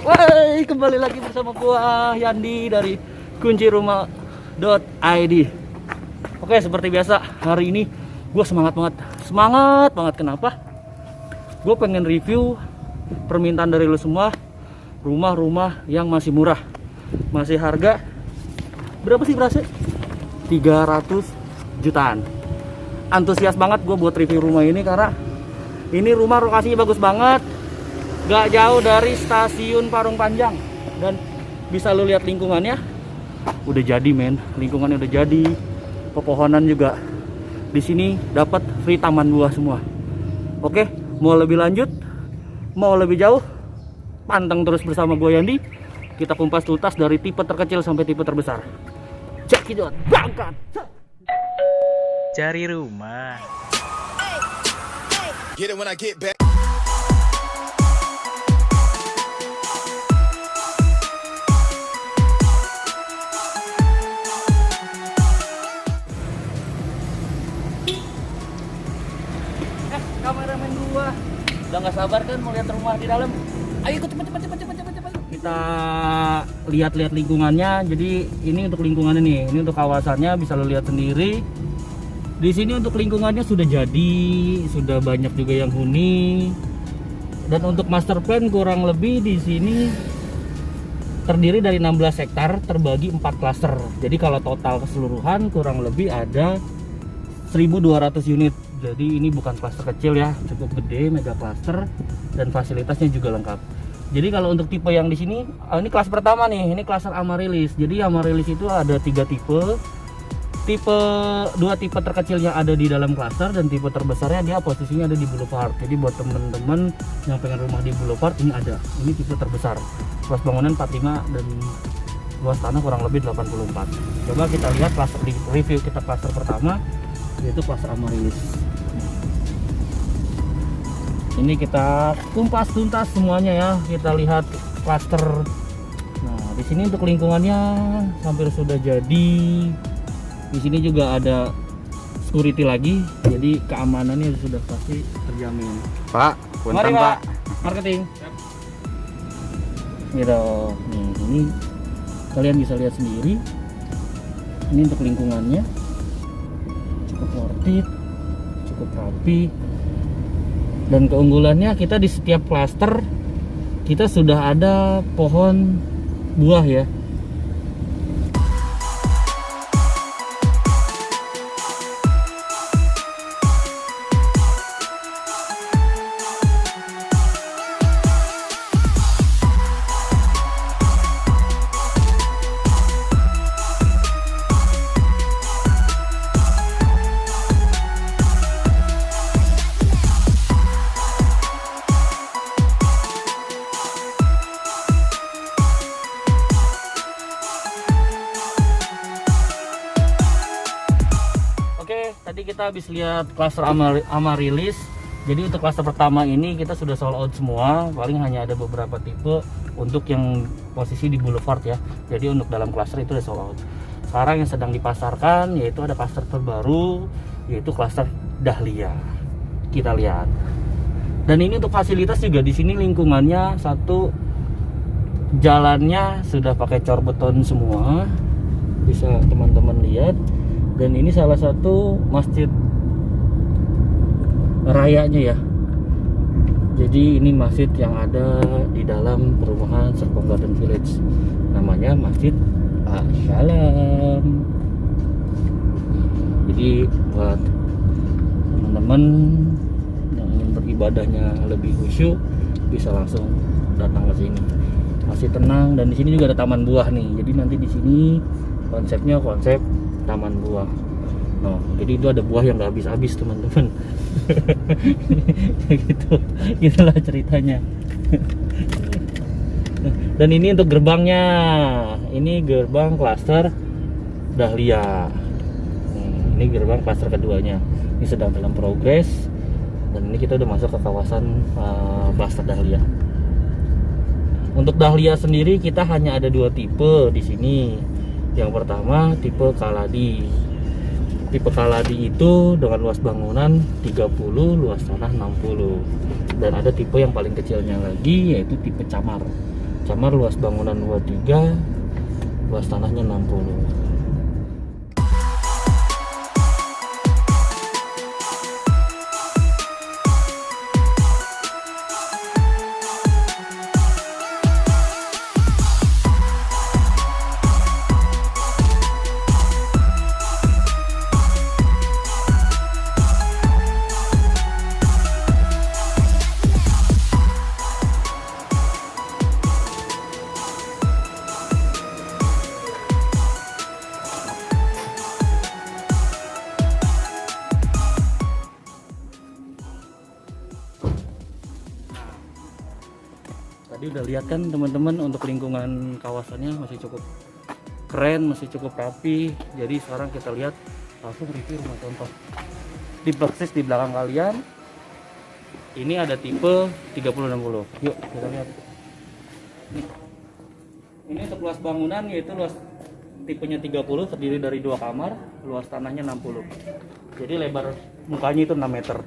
Woi, kembali lagi bersama gua Yandi dari kuncirumah.id. Oke, seperti biasa hari ini gua semangat banget. Kenapa? Gue pengen review permintaan dari lu semua, rumah-rumah yang masih murah, masih harga berapa sih berasnya? 300 jutaan. Antusias banget gue buat review rumah ini karena ini rumah lokasinya bagus banget, gak jauh dari stasiun Parung Panjang, dan bisa lu lihat lingkungannya udah jadi men, lingkungannya udah jadi, pepohonan juga di sini dapat free taman buah semua. Oke, mau lebih lanjut, mau lebih jauh, panteng terus bersama gue Yandi. Kita kumpas tuntas dari tipe terkecil sampai tipe terbesar. Check it out, berangkat. Cari rumah. Get it when I get back. Kameramen gua udah nggak sabar kan mau lihat rumah di dalam. Ayo ikut cepet. Kita lihat lingkungannya. Jadi ini untuk lingkungannya nih, ini untuk kawasannya bisa lo lihat sendiri. Di sini untuk lingkungannya sudah jadi, sudah banyak juga yang huni. Dan untuk master plan kurang lebih di sini terdiri dari 16 hektar terbagi 4 klaster. Jadi kalau total keseluruhan kurang lebih ada 1.200 unit. Jadi ini bukan klaster kecil ya, cukup gede, mega klaster, dan fasilitasnya juga lengkap. Jadi kalau untuk tipe yang di sini, ini kelas pertama nih, ini klaster Amaryllis. Jadi Amaryllis itu ada 3 tipe. Dua tipe terkecil yang ada di dalam klaster, dan tipe terbesarnya dia posisinya ada di Boulevard. Jadi buat temen-temen yang pengen rumah di Boulevard ini ada. Ini tipe terbesar. Luas bangunan 45 dan luas tanah kurang lebih 84. Coba kita lihat klaster di review kita klaster pertama, yaitu klaster Amaryllis. Ini kita kumpas tuntas semuanya ya. Kita lihat klaster. Nah, di sini untuk lingkungannya hampir sudah jadi. Di sini juga ada security lagi, jadi keamanannya sudah pasti terjamin. Pak, punten Mari, Pak. Marketing. Gitu. Nih, ini kalian bisa lihat sendiri. Ini untuk lingkungannya cukup worth it, cukup rapi. Dan keunggulannya kita di setiap klaster kita sudah ada pohon buah ya. Oke, tadi kita habis lihat klaster Amaryllis. Jadi untuk klaster pertama ini kita sudah sold out semua. Paling hanya ada beberapa tipe untuk yang posisi di Boulevard ya. Jadi untuk dalam klaster itu sudah sold out. Sekarang yang sedang dipasarkan yaitu ada klaster terbaru, yaitu klaster Dahlia. Kita lihat. Dan ini untuk fasilitas juga di sini lingkungannya satu, jalannya sudah pakai cor beton semua. Bisa teman-teman lihat. Dan ini salah satu masjid rayanya ya. Jadi ini masjid yang ada di dalam perumahan Serpong Garden Village. Namanya Masjid Assalam. Jadi buat teman-teman yang ingin beribadahnya lebih khusyuk bisa langsung datang ke sini. Masih tenang, dan di sini juga ada taman buah nih. Jadi nanti di sini konsepnya konsep taman buah. Nah, jadi itu ada buah yang nggak habis-habis teman-teman. Gitu, itulah ceritanya. Dan ini untuk gerbangnya. Ini gerbang klaster Dahlia. Ini gerbang klaster keduanya. Ini sedang dalam progres. Dan ini kita udah masuk ke kawasan klaster Dahlia. Untuk Dahlia sendiri kita hanya ada 2 tipe di sini. Yang pertama tipe Kaladi. Tipe Kaladi itu dengan luas bangunan 30, luas tanah 60. Dan ada tipe yang paling kecilnya lagi yaitu tipe Camar. Kamar luas bangunan 23, luas tanahnya 60. Tadi udah lihat kan teman-teman, untuk lingkungan kawasannya masih cukup keren, masih cukup rapi. Jadi sekarang kita lihat langsung review rumah contoh. Di persis di belakang kalian ini ada tipe 3060. Yuk kita lihat. Ini untuk luas bangunan yaitu luas tipenya 30, terdiri dari 2 kamar, luas tanahnya 60. Jadi lebar mukanya itu 6 meter.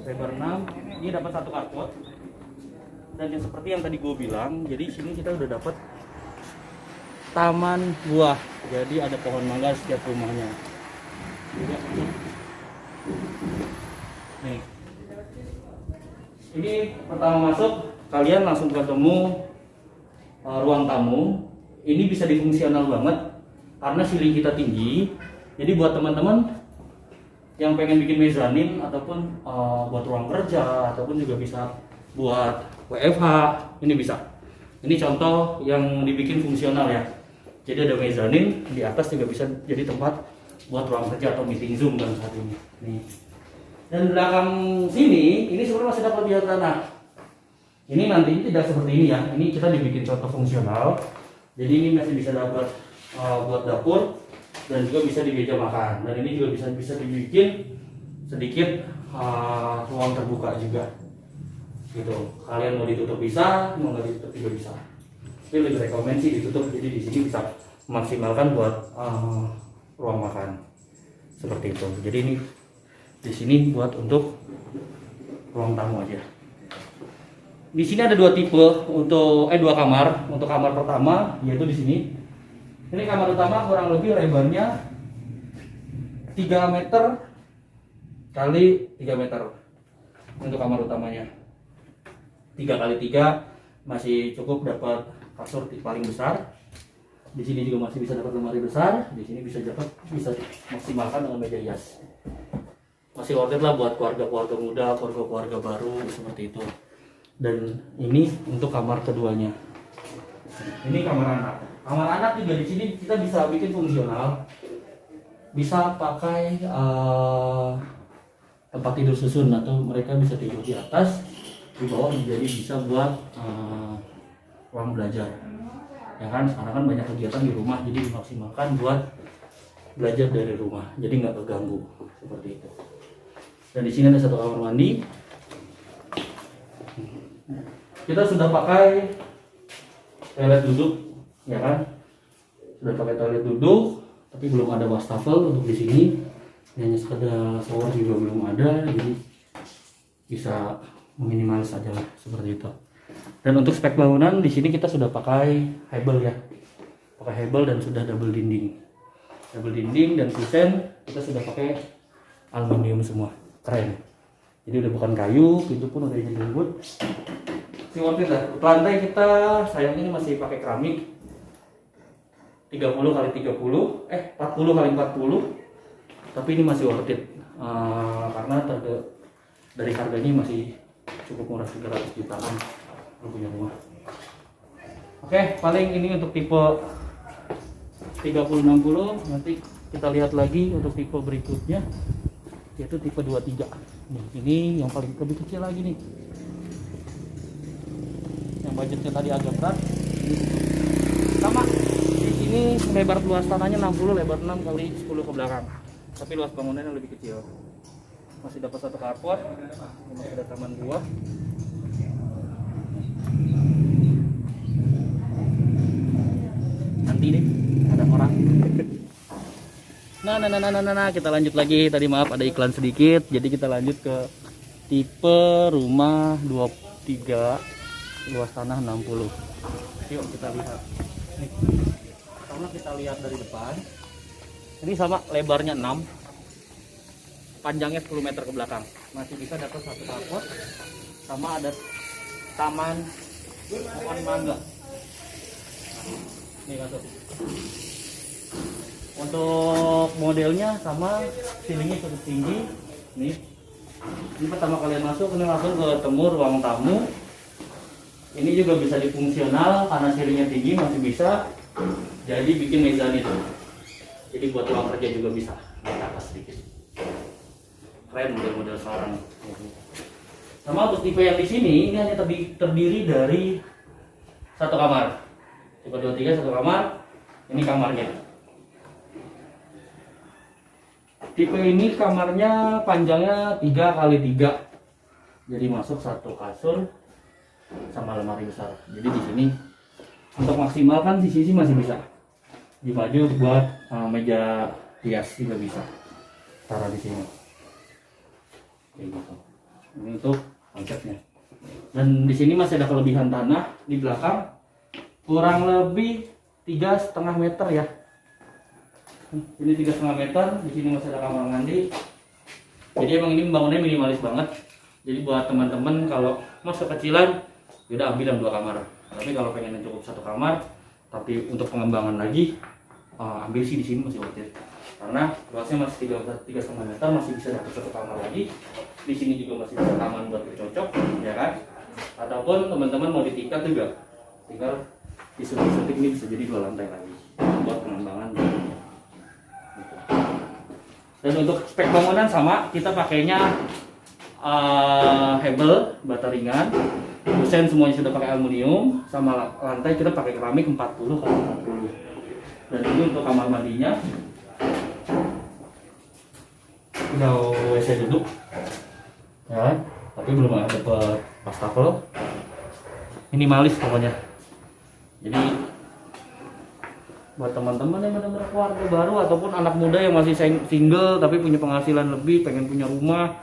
Lebar 6, ini dapat 1 carport. Dan yang seperti yang tadi gue bilang, jadi sini kita udah dapat taman buah. Jadi ada pohon mangga setiap rumahnya. Nih, ini pertama masuk kalian langsung ketemu ruang tamu. Ini bisa difungsional banget karena ceiling kita tinggi. Jadi buat teman-teman yang pengen bikin mezanin ataupun buat ruang kerja ataupun juga bisa buat WFH, ini bisa. Ini contoh yang dibikin fungsional ya. Jadi ada mezanin, di atas juga bisa jadi tempat buat ruang kerja atau meeting Zoom kan saat ini. Nih. Dan belakang sini, ini sebenarnya masih dapat biar tanah. Ini nanti tidak seperti ini ya. Ini kita dibikin contoh fungsional. Jadi ini masih bisa dapat buat dapur dan juga bisa di meja makan. Dan ini juga bisa dibikin sedikit ruang terbuka juga. Gitu. Kalian mau ditutup bisa, mau nggak ditutup juga bisa. Tapi lebih rekomend sih ditutup. Jadi di sini bisa memaksimalkan buat ruang makan seperti itu. Jadi ini di sini buat untuk ruang tamu aja. Di sini ada 2 tipe untuk 2 kamar. Untuk kamar pertama yaitu di sini. Ini kamar utama kurang lebih lebarnya 3 meter kali 3 meter untuk kamar utamanya. 3 kali 3 masih cukup dapat kasur paling besar. Di sini juga masih bisa dapat lemari besar. Di sini bisa maksimalkan dengan meja hias. Masih worth it lah buat keluarga-keluarga muda, keluarga-keluarga baru seperti itu. Dan ini untuk kamar keduanya. Ini kamar anak. Kamar anak juga di sini kita bisa bikin fungsional. Bisa pakai tempat tidur susun atau mereka bisa tidur di atas. Di bawah menjadi bisa buat ruang belajar ya kan. Sekarang kan banyak kegiatan di rumah, jadi dimaksimalkan buat belajar dari rumah, jadi nggak terganggu seperti itu. Dan di sini ada 1 kamar mandi. Kita sudah pakai toilet duduk ya kan, sudah pakai toilet duduk tapi belum ada wastafel untuk di sini. Hanya sekedar shower juga belum ada, jadi bisa meminimalis saja lah seperti itu. Dan untuk spek bangunan di sini kita sudah pakai hebel ya, pakai hebel dan sudah double dinding dan kusen kita sudah pakai aluminium semua, keren. Jadi udah bukan kayu, pintu pun udah jadi lembut. Si worth it lah. Lantai kita sayangnya ini masih pakai keramik 30 kali 30, 40 kali 40, tapi ini masih worth it karena dari harganya masih cukup murah, 300 jutaan lo punya rumah. Oke, paling ini untuk tipe 3060. Nanti kita lihat lagi untuk tipe berikutnya yaitu tipe 23. Ini yang paling lebih kecil lagi nih, yang budgetnya tadi agak berat. Sama di sini lebar luas tanahnya 60, lebar 6 kali 10 ke belakang, tapi luas bangunannya lebih kecil. Masih dapat 1 carport, masih ada taman buah. Nanti deh ada orang. Nah, kita lanjut lagi. Tadi maaf ada iklan sedikit, jadi kita lanjut ke tipe rumah 23 luas tanah 60. Yuk kita lihat. Nih. Pertama kita lihat dari depan. Ini sama lebarnya 6. Panjangnya 10 meter ke belakang. Masih bisa dapat satu carport. Sama ada taman pohon mangga. Nih masuk. Untuk modelnya sama, ceilingnya cukup tinggi. Nih. Ini pertama kalian masuk, ini langsung ketemu ruang tamu. Ini juga bisa difungsional karena ceilingnya tinggi, masih bisa. Jadi bikin mezzanine. Jadi buat ruang kerja juga bisa. Naik atas sedikit. Keren model-model sekarang. Sama untuk tipe yang di sini ini hanya terdiri dari satu kamar. Tipe 23 satu kamar. Ini kamarnya. Tipe ini kamarnya panjangnya 3x3. Jadi masuk satu kasur sama lemari besar. Jadi di sini untuk maksimal kan di sini masih bisa. Dimaju buat meja hias juga bisa. Taruh di sini. Kayak gitu. Ini untuk konsepnya. Dan di sini masih ada kelebihan tanah di belakang kurang lebih 3,5 meter ya. Ini 3,5 meter. Di sini masih ada kamar mandi. Jadi emang ini bangunnya minimalis banget. Jadi buat teman-teman kalau masuk kecilan, udah ambil yang 2 kamar. Tapi kalau pengen yang cukup 1 kamar, tapi untuk pengembangan lagi, ambil sih di sini masih worth it. Karena luasnya masih 3,5 meter, masih bisa dapat 1 kamar lagi. Di sini juga masih bisa taman buat bercocok, ya kan? Ataupun teman-teman mau ditingkat juga, tinggal disuntik-suntik ini bisa jadi 2 lantai lagi buat pengembangan. Dan untuk spek bangunan sama, kita pakainya hebel bata ringan, kusen semuanya sudah pakai aluminium, sama lantai kita pakai keramik 40x40. Dan ini untuk kamar mandinya, udah WC duduk, ya, tapi belum ada dapat wastafel, minimalis pokoknya. Jadi buat teman-teman yang benar-benar keluarga baru ataupun anak muda yang masih single tapi punya penghasilan lebih, pengen punya rumah,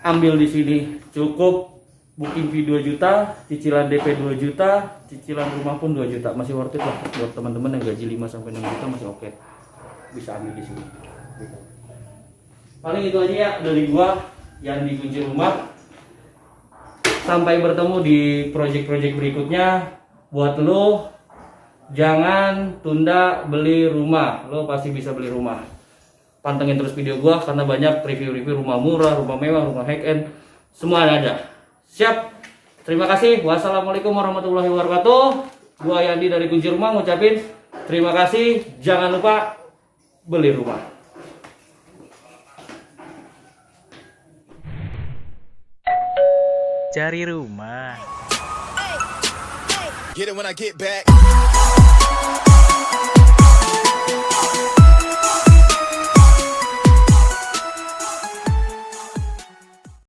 ambil di sini. Cukup booking fee 2 juta, cicilan DP 2 juta, cicilan rumah pun 2 juta. Masih worth it lah buat teman-teman yang gaji 5 sampai 6 juta, masih oke. Bisa ambil di sini. Paling itu aja ya dari gua yang di kunci rumah. Sampai bertemu di project-project berikutnya. Buat lo, jangan tunda beli rumah, lo pasti bisa beli rumah. Pantengin terus video gua karena banyak review-review rumah murah, rumah mewah, rumah high end, semua ada. Siap. Terima kasih. Wassalamualaikum warahmatullahi wabarakatuh. Gua Yandi dari Kunci Rumah ngucapin terima kasih. Jangan lupa beli rumah. Cari rumah. Get it when I get back.